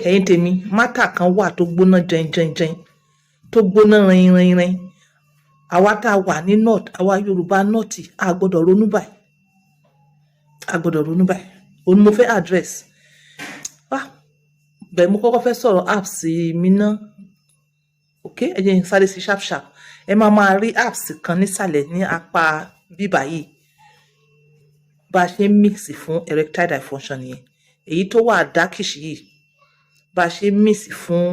ẹ̀yin tèmi mátà kan wà tó gbóná jẹnjẹnjẹn tó gbóná rinrinrin àwa tá a wà ní north àwa Yorùbá north a gbọ́dọ̀ ronú báyìí òun mo fẹ́ address bẹ́ẹ̀ mo kọ́kọ́ fẹ́ sọ̀rọ̀ apps mi ná okay ẹ jẹ́ n sáré sí sharp ẹ máa rí apps kan nísàlẹ̀ ní apá bíbà yìí bá a ṣe mix fún erectile dysfunction yẹn èyí tó wà darkish yìí bá a ṣe mix fún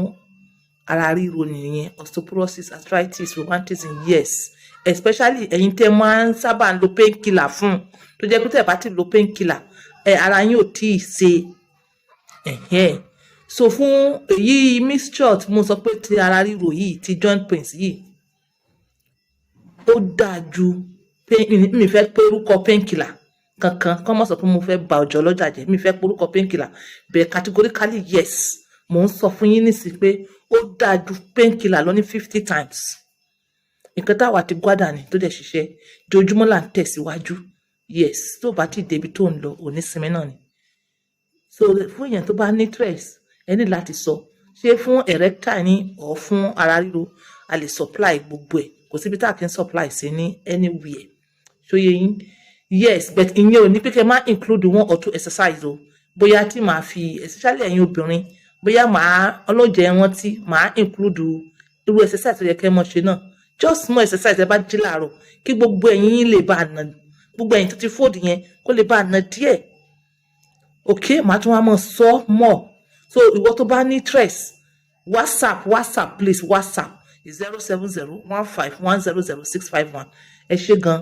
ara ríro nìyẹn osteoporosis arthritis rheumatism yes especially ẹ̀yin tẹ́ máa ń sábà lo painkiller fún tó jẹ́ pé tẹ́ bá ti lo painkiller ara yín ò tí ì ṣe so fún èyí mixture tí mo sọ pé ti ara ríro yìí ti joint pains yìí ó dáa ju mi fẹ́ pé orúkọ painkiller kankan kọ́ mọ̀ sọ pé mo fẹ́ ba ọjọ́ lọ́jà jẹ́ mi fẹ́ pé orúkọ painkiller bẹ́ẹ̀ categorically yes mo ń sọ fún yín nísìsiyìí pé ó dáa ju painkiller lọ ní 50 times nǹkan táwa ti gbádà ni tó dẹ̀ ṣiṣẹ́ jojúmọ́ là ń tẹ̀síwájú yes tó bá ti débi tó ń lọ òní sinmi náà ni so fún èèyàn tó bá ní stress ẹ ní láti sọ ṣé fún erectile ni or fún ara ríro a lè supply gbogbo ẹ̀ kò síbi tá a kì í supply sí ní anywhere ṣóyè yín yes but ìyẹn ò ní pé kẹ́ máa include 1 or 2 exercise o bóyá tí màá fi especially ẹ̀yin obìnrin bóyá màá ọlọ́jẹ̀ wọn tí màá include irú exercise tó yẹ kẹ́ mọ̀ ṣe náà just small exercise ẹ bá jí láàárọ̀ kí gbogbo ẹ̀yin yín lè bá a nà gbogbo ẹ̀yin tó ti fold yẹn kó lè bá a nà díẹ̀ okay màá tún wá mọ̀ sọ more so ìwọ tó bá ní stress whatsapp please whatsapp 07015100651 ẹ ṣé gan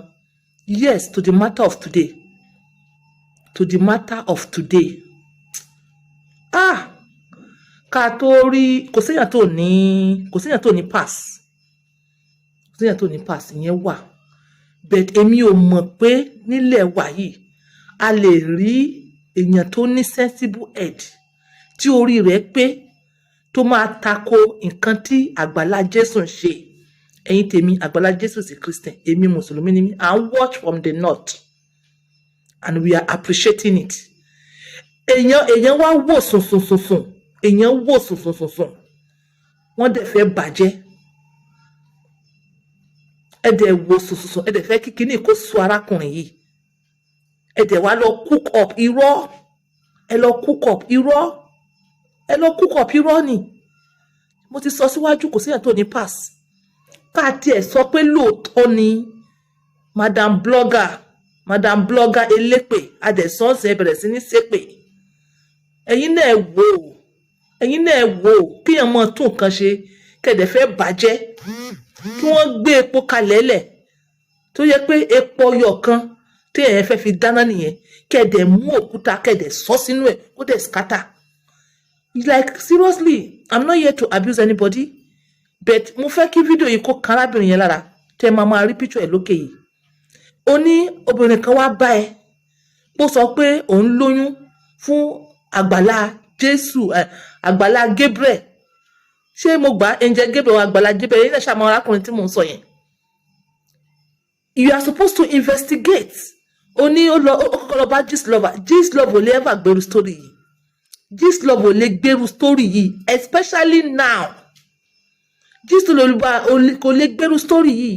yes to the matter of today ká tó rí kò séyàn tó ní pass ìyẹn wà but èmi ò mọ̀ pé nílẹ̀ wa yìí a lè rí èèyàn tó ní sensible head tí orí rẹ̀ pé tó máa tako nǹkan tí Àgbàlá Jésù ń ṣe ẹ̀yin tèmi Àgbàlá Jésù sí Christian èmi mùsùlùmí ni mí and watch from the north and we are appreciating it èèyàn wá wò sùn wọ́n dẹ̀ fẹ́ bàjẹ́ ẹ dẹ̀ wò sùn ẹ dẹ̀ fẹ́ kí kíní kó sọ arákùnrin yìí ẹ dẹ̀ wá lọ cook up irọ́ ni mo ti sọ síwájú kò síyàn tó ní pass káàtì ẹ̀ sọ pé lóòótọ́ ni madam blogger elépè adẹ̀sọ́ọ̀sẹ̀ bẹ̀rẹ̀ sí ní ṣépè ẹ̀yin náà wò kíyàn mọ́ tún nǹkan ṣe kẹ̀dẹ̀ fẹ́ bàjẹ́ kí wọ́n gbé epo kalẹ̀ lẹ̀ tó yẹ pé epo ọyọ̀ kan tí ẹ̀yẹn fẹ́ fi dáná nìyẹn kẹ̀dẹ̀ mú òkúta kẹ̀dẹ̀ sọ sínú ẹ̀ ó dẹ̀ scatter like seriously I'm not here to abuse anybody but mo fẹ́ kí fídíò yìí kó kan arábìnrin yẹn lára tẹ́ máa rí picture ẹ̀ lókè yìí ó ní obìnrin kan wá bá ẹ ó sọ pé òun lóyún fún Àgbàlá Jésù Àgbàlá Gabriel ṣé mo gbà angel Gabriel Àgbàlá Gabriel yìí náà ṣàmọ arákùnrin tí mò ń sọ yẹn you are supposed to investigate ó ní ó kọ́kọ́ lọ bá Gistlover ò lè ever gbèrú story yìí Gistlover ò lè gbèrú story yìí especially now Gistlover kò lè gbèrú story yìí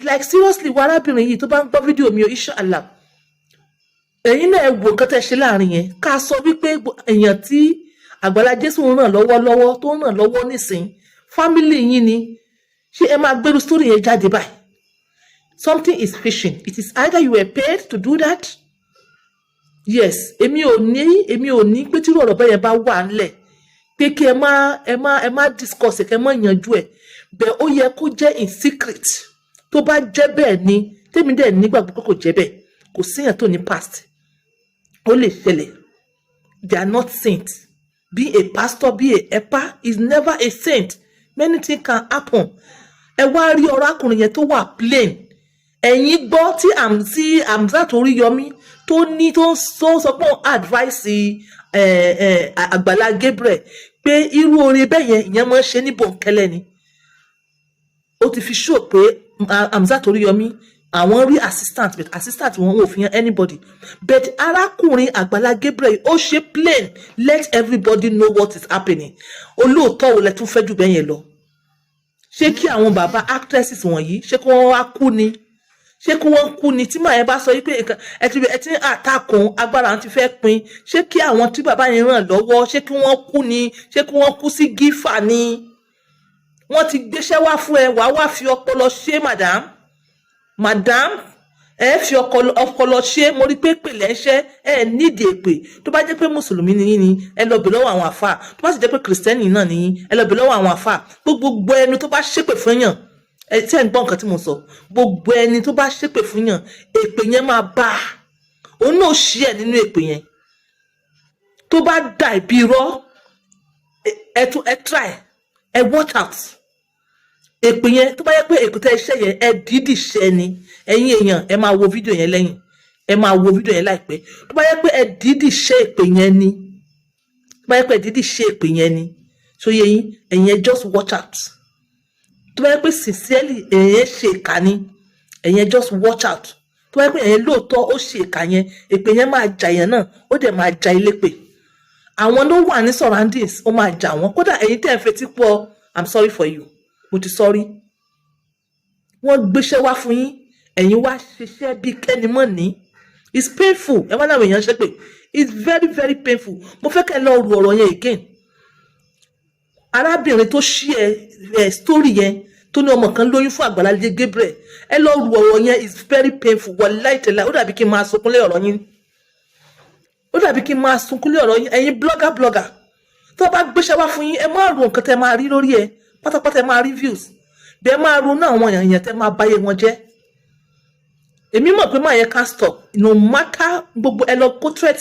like seriously wà arábìnrin yìí tó bá ń gbọ́ fídíò mi o inshallah ẹ̀yin náà wo nǹkan tẹ́ ṣe láàrin yẹn ká sọ wípé èèyàn tí Àgbàlá Jésù ń ràn lọ́wọ́ tó ń ràn lọ́wọ́ nísìn family yín ni ṣé ẹ máa gbèrú story yẹn jáde báyìí something is fishing it is either you were paid to do that yes èmi ò ní pé tí ọ̀rọ̀ bẹ́ẹ̀ yẹn bá wà ńlẹ̀ pé kí ẹ má discuss ẹ kẹ́ má yanjú ẹ̀ bẹ́ẹ̀ ó yẹ kó jẹ́ in secret tó bá jẹ́ bẹ́ẹ̀ ni tèmi dẹ̀ nígbàgbọ́ pé kò jẹ́ bẹ́ẹ̀ kò síyàn tó ní past ó lè ṣẹlẹ̀ they are not saints be a pastor be a helper is never a saint many things can happen ẹ wá rí ọ̀rákùnrin yẹn tó wà plain ẹ̀yin gbọ́ tí Amzat Oríyọmí tó sọ pé advice Àgbàlá Gabriel pé irú orin bẹ́ẹ̀ yẹn ìyẹn máa ń ṣe ní bòńkẹ́lẹ́ ni ó ti fi show pé Amzat Oríyọmí àwọn rí assistant but assistant wọn ò fi hàn anybody but arákùnrin Agbala Gabriel ó ṣe plain let everybody know what is happening. Olóòótọ́ wo lẹ tún fẹ́ jù bẹ́ẹ̀ yẹn lọ? Ṣé kí àwọn bàbá actresses wọ̀nyí ṣé kí wọ́n wá kú ni? Ṣé kí wọ́n kú ni tí màá yẹn bá sọ wípé ẹ ti àtàkùn agbára ti fẹ́ pin? Ṣé kí àwọn tí bàbá yẹn ràn lọ́wọ́ ṣé kí wọ́n kú ni? Ṣé kí wọ́n kú sí gífà ni? Wọ́n ti gbéṣẹ́ wá fún ẹ wá fi ọpọlọ ṣe madam ẹ fi ọpọlọ ṣe. Mo rí pé pèlè ẹṣẹ ẹ nídìí èpè. Tó bá jẹ́ pé mùsùlùmí ni yín ni ẹ lọ bẹ̀ lọ́wọ́ àwọn àfáà. Tó bá sì jẹ́ pé kìrìsìtẹ́nì náà ni yín ẹ lọ bẹ̀ lọ́wọ́ àwọn àfáà. Gbogbo ẹni tó bá ṣépè fún yàn tí ẹ ń gbọ́ nǹkan tí mo sọ, gbogbo ẹni tó bá ṣépè fún yàn èpè yẹn máa bá a. Òun náà ṣí ẹ nínú èpè yẹn. Tó bá dà ìbí irọ́ ẹ try ẹ watch out. Èpè yẹn tó bá yẹ pé èkúté iṣẹ́ yẹn ẹ dídì ṣẹ ni ẹ̀yin èèyàn ẹ máa wo fídíò yẹn lẹ́yìn ẹ máa wo fídíò yẹn láìpẹ́. Tó bá yẹ pé ẹ dídì ṣe èpè yẹn ni tó bá yẹ pé ẹ dídì ṣe èpè yẹn ni so yẹ yín ẹ̀yin ẹ just watch out. Tó bá yẹ pé sincerely ẹ̀yin ṣe ìkà ni ẹ̀yin ẹ just watch out. Tó bá yẹ pé ẹ̀yin lóòótọ́ ó ṣe ìkà yẹn èpè yẹn máa jà yẹn náà ó dẹ̀ máa jà ilé pè. Àwọn ló wà ní surroundings ó máa jà wọ́n. Kódà ẹ̀yin tẹ́ ẹ fetí pọ̀ I'm sorry for you. Mo ti sorry. Wọ́n gbéṣẹ́ wá fún yín ẹ̀yin wá ṣiṣẹ́ bí kẹ́ni mọ́ ní. It's painful. Ẹ wá láwọn èèyàn ṣe pé it's very very painful. Mo fẹ́ kẹ́ ẹ lọ ru ọ̀rọ̀ yẹn again. Arábìnrin tó ṣí ẹ story yẹn tó ní ọmọ kan lóyún fún Agbala Gabriel ẹ lọ ru ọ̀rọ̀ yẹn is very painful. Wallahi tẹ́lá ó dàbí kí n máa sunkún lé ọ̀rọ̀ yín. Ó dàbí kí n máa sunkún lé ọ̀rọ̀ yín. Ẹ̀yin blogger tó bá gbéṣẹ́ wá fún yín ẹ má ru nǹkan tẹ́ máa rí lórí ẹ pátápátá ẹ máa reviews bẹ́ẹ̀ máa ronú àwọn èèyàn tẹ́ máa báyé wọn jẹ́. Èmi mọ̀ pé máa yẹ ká stop no matter gbogbo ẹ lọ kó threat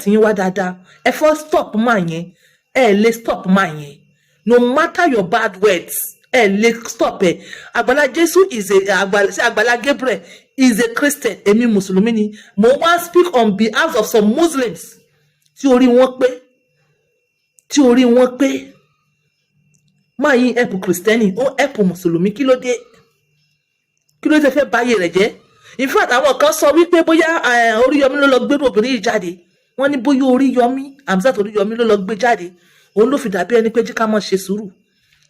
yín wá dáadáa. Ẹ fọ́ stop máa yẹn ẹ lè stop máa yẹn no matter your bad words ẹ lè stop ẹ. Agbala Agbala Gabriel is a Christian èmi mùsùlùmí ni mo wá speak on behalf of some Muslims tí orí wọn pé máa yín ẹ̀pù kìrìsìtẹ́nì ó ẹ̀pù mùsùlùmí kí ló dé fẹ́ báyé rẹ̀ jẹ́. In fact àwọn kan sọ wípé bóyá Oríyọmí ló lọ gbérò obìnrin yìí jáde. Wọ́n ní bóyá Oríyọmí Hamzat Oríyọmí ló lọ gbé jáde òun ló fi dàbí ẹni pé jí ká máa ṣe sùúrù.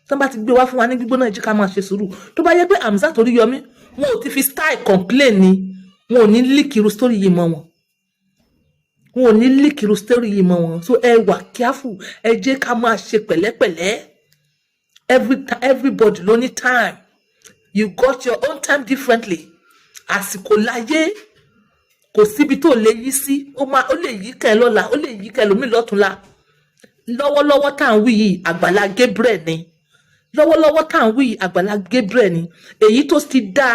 Tán bá ti gbé wá fún wa ní gbígbóná jí ká máa ṣe sùúrù. Tó bá yẹ pé Hamzat Oríyọmí wọn ò ti fi style complain ni wọn ò ní líkìrú story yìí mọ́ wọn. So ẹ wà careful ẹ jẹ́ ká máa ṣe pẹ̀lẹ́pẹ̀lẹ́. Everybody ló ní time. You got your own time differently. Àsìkò láyé kò síbi tó lè yí sí ó lè yí kẹ́ lọ́la ó lè yí kẹ́ lómi lọ́túnla. Lọ́wọ́lọ́wọ́ tá à ń wí yìí Agbala Gabriel ni. Èyí tó ti dá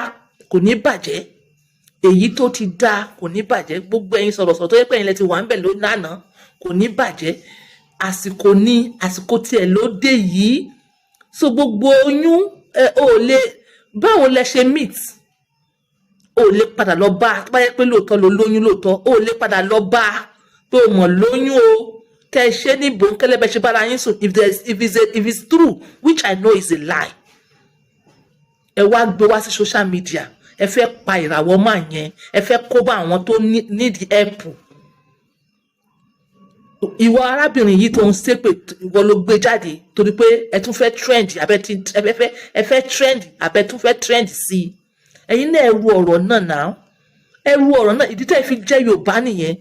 kò ní bàjẹ́. Gbogbo ẹ̀yin sọ̀rọ̀sọ̀rọ̀ tó yẹ pé ẹ̀yin lẹ ti wà ń bẹ̀ ló lánàá kò ní bàjẹ́. Àsìkò tiẹ̀ ló dé yìí. So gbogbo oyún ò lè báwo lẹ ṣe meet ò lè padà lọ bá tó bá yẹ pé lóòótọ́ ló lóyún lóòótọ́ ò lè padà lọ bá pé o mọ̀ lóyún o kẹ́ ẹ ṣe ní bòńkẹ́lẹ́ bẹ́ ṣe bára yín sùn if it's true which I know is a lie. Ẹ wá gbé wá sí social media ẹ fẹ́ pa ìràwọ̀ máa yẹn ẹ fẹ́ kó bá àwọn tó need help. Ìwọ arábìnrin yìí tó ń ṣépè ìwọ ló gbé jáde torí pé ẹ tún fẹ́ trend ẹ fẹ́ trend àbẹ tún fẹ́ trend sí i. Ẹ̀yin náà ẹ ru ọ̀rọ̀ náà ìdí tẹ́ fi jẹ́ Yorùbá nìyẹn.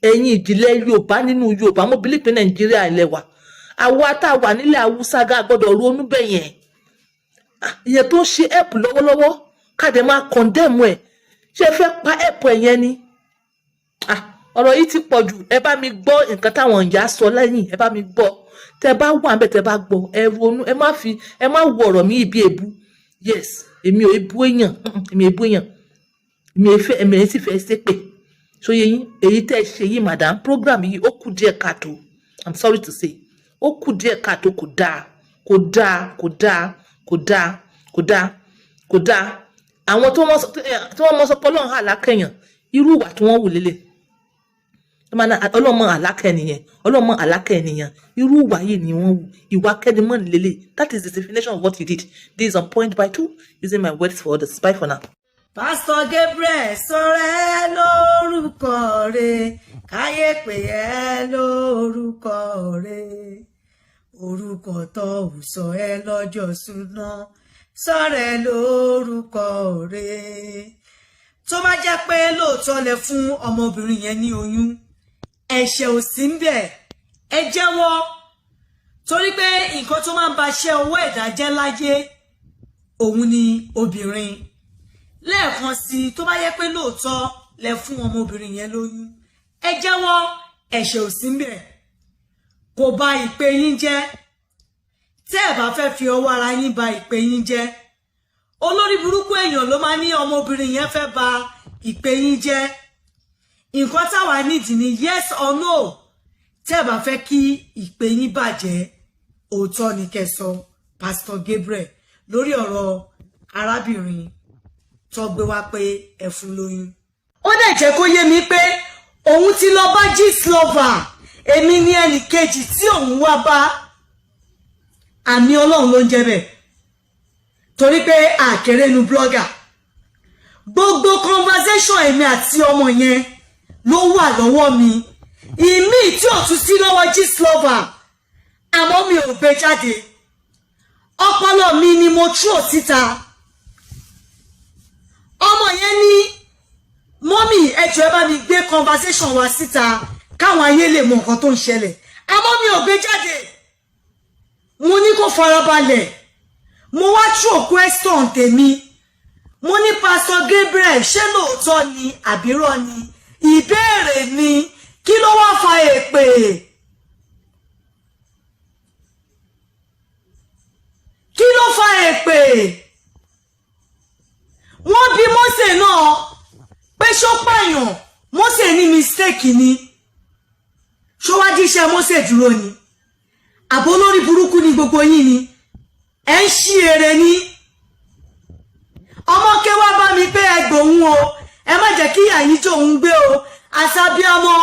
Ẹ̀yin ìdílé Yorùbá nínú Yorùbá mo believe pé Nàìjíríà ilẹ̀ wa àwa tá a wà nílẹ̀ Haúsá gá gbọ́dọ̀ ronú bẹ́ẹ̀ yẹn. Ìyẹn tó ń ṣe help lọ́wọ́lọ́wọ́ káde máa condemn ẹ̀ ṣé ẹ fẹ́ pa help ẹ̀ yẹn ni. Ọ̀rọ̀ yìí ti pọ̀ jù ẹ bá mi gbọ́ nǹkan táwọn ìyá sọ lẹ́yìn ẹ bá mi gbọ́ tẹ bá wà ńbẹ̀ tẹ bá gbọ́ ẹ ronú ẹ má wo ọ̀rọ̀ mi ibi èbú. Yes èmi ò ebú èèyàn èmi sì fẹ́ ṣépè. So yẹyin èyí tẹ́ ṣe yìí madam program yìí ó kù díẹ̀ káàtó I'm sorry to say ó kù díẹ̀ káàtó kò dáa. Àwọn tó wọ́n mọ sọ pé Ọlọ́run hà lákẹ́yàn irú ìwà tí wọ́n wù lélẹ̀. ọlọ́mọ àlákẹ́ nìyẹn ọlọ́mọ àlákẹ́ nìyẹn irú ìwà yìí ni wọ́n wù ìwà kẹ́dìmọ́ lélẹ̀. That is the definition of what you did. This is on point by 2 using my words for others. Bye for now. Pastor Gabriel sọ̀rọ̀ ẹ lórúkọ rẹ̀ káyé pé ẹ lórúkọ rẹ̀ orúkọ tó ò sọ ẹ lọ́jọ́ súná sọ̀rọ̀ ẹ lórúkọ rẹ̀. Tó bá jẹ́ pé lóòótọ́ lẹ fún ọmọbìnrin yẹn ní oyún ẹ̀ṣẹ̀ ò sí ńbẹ̀ ẹ jẹ́wọ́ torí pé nǹkan tó máa ń ba iṣẹ́ owó ẹ̀dá jẹ́ láyé òun ni obìnrin. Lẹ́ẹ̀kan sí tó bá yẹ pé lóòótọ́ lẹ fún ọmọbìnrin yẹn lóyún ẹ jẹ́wọ́ ẹ̀ṣẹ̀ ò sí ńbẹ̀ kò bà ìpè yín jẹ́. Tẹ́ ẹ bá fẹ́ fi ọwọ́ ara yín bà ìpè yín jẹ́ olórí burúkú èèyàn ló máa ní ọmọbìnrin yẹn fẹ́ bà ìpè yín jẹ́. Nǹkan táwa nídìí ni yes or no. Tẹ́ ẹ bá fẹ́ kí ìpè yín bàjẹ́ òótọ́ ni kẹ́ sọ Pastor Gabriel lórí ọ̀rọ̀ arábìnrin tó gbé wá pé ẹ fún lóyún. Ó dẹ̀ jẹ́ kó yé mi pé òun ti lọ bá Gistlover èmi ní ẹnì kejì tí òun wá bá àmì Ọlọ́run ló ń jẹ́ bẹ́ẹ̀ torí pé àkèrènu blogger gbogbo conversation èmi àti ọmọ yẹn ló wà lọ́wọ́ mi ìmí tí ò tún sí lọ́wọ́ Gistlover àmọ́ mi ò gbé jáde ọpọlọ mi ni mo throw síta. Ọmọ yẹn ní mọ́mì ẹjọ́ ẹ bá mi gbé conversation wa síta káwọn ayé lè mọ nǹkan tó ń ṣẹlẹ̀ àmọ́ mi ò gbé jáde. Mo ní kó farabalẹ̀ mo wá throw question tèmi mo ní Pastor Gabriel ṣé lóòótọ́ ni àbírọ́ ni ìbéèrè ni kí ló wá fa èpè. Kí ló fa èpè? Wọ́n bi Mósè náà pé ṣó pààyàn Mósè ní mistake ni ṣó wá díṣẹ́ Mósè dúró ni àbó lórí burúkú ni gbogbo yín ni ẹ ń ṣí èrè ni. Ọmọ ké wá bá mi pé ẹ gbòun o ẹ má jẹ́ kí ìyà yín jòun gbé o àṣàbíamọ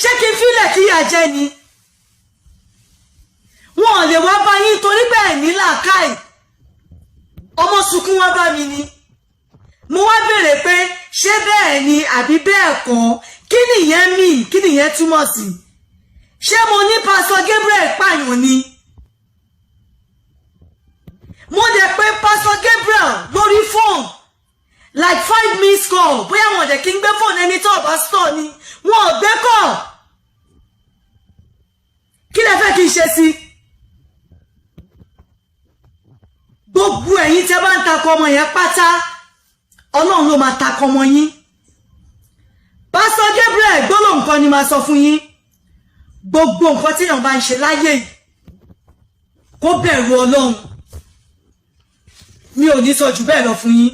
ṣé kí n fílẹ̀ kí ìyà jẹ ni. Wọn ò lè wá bá yín torí bẹ́ẹ̀ ní làákàì ọmọ sunkún wá bá mi ni. Mo wá béèrè pé ṣé bẹ́ẹ̀ ni àbí bẹ́ẹ̀ kọ́ kí nìyẹn mean kí nìyẹn túmọ̀ sí. Ṣé mo ní Pastor Gabriel pààyàn ni. Mo dẹ̀ pé Pastor Gabriel lórí fóònù like 5 missed call bóyá wọn dẹ̀ kí n gbé fóònù ẹni tó bá store ni wọn ò gbé kọ́. Kí lẹ fẹ́ kí n ṣe sí. Gbogbo ẹ̀yin tẹ́ bá ń takò ọmọ yẹn pátá Ọlọ́run ló máa takò ọmọ yín. Pastor Gabriel gbólóhùn kan ni máa sọ fún yín gbogbo nǹkan tí èèyàn bá ń ṣe láyé yìí kó bẹ̀rù Ọlọ́run. Mi ò ní sọ jù bẹ́ẹ̀ lọ fún yín.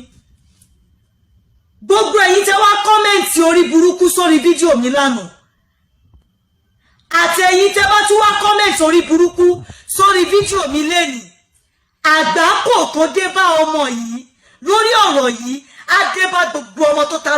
Gbogbo ẹ̀yin tẹ́ wá kọ́mẹ̀ntì orí burúkú sórí fídíò mi lánàá àti ẹ̀yin tẹ́ bá tún wá kọ́mẹ̀ntì orí burúkú sórí fídíò mi lénìí àgbákò tó dé bá ọmọ yìí lórí ọ̀rọ̀ yìí á dé bá gbogbo ọmọ tó ta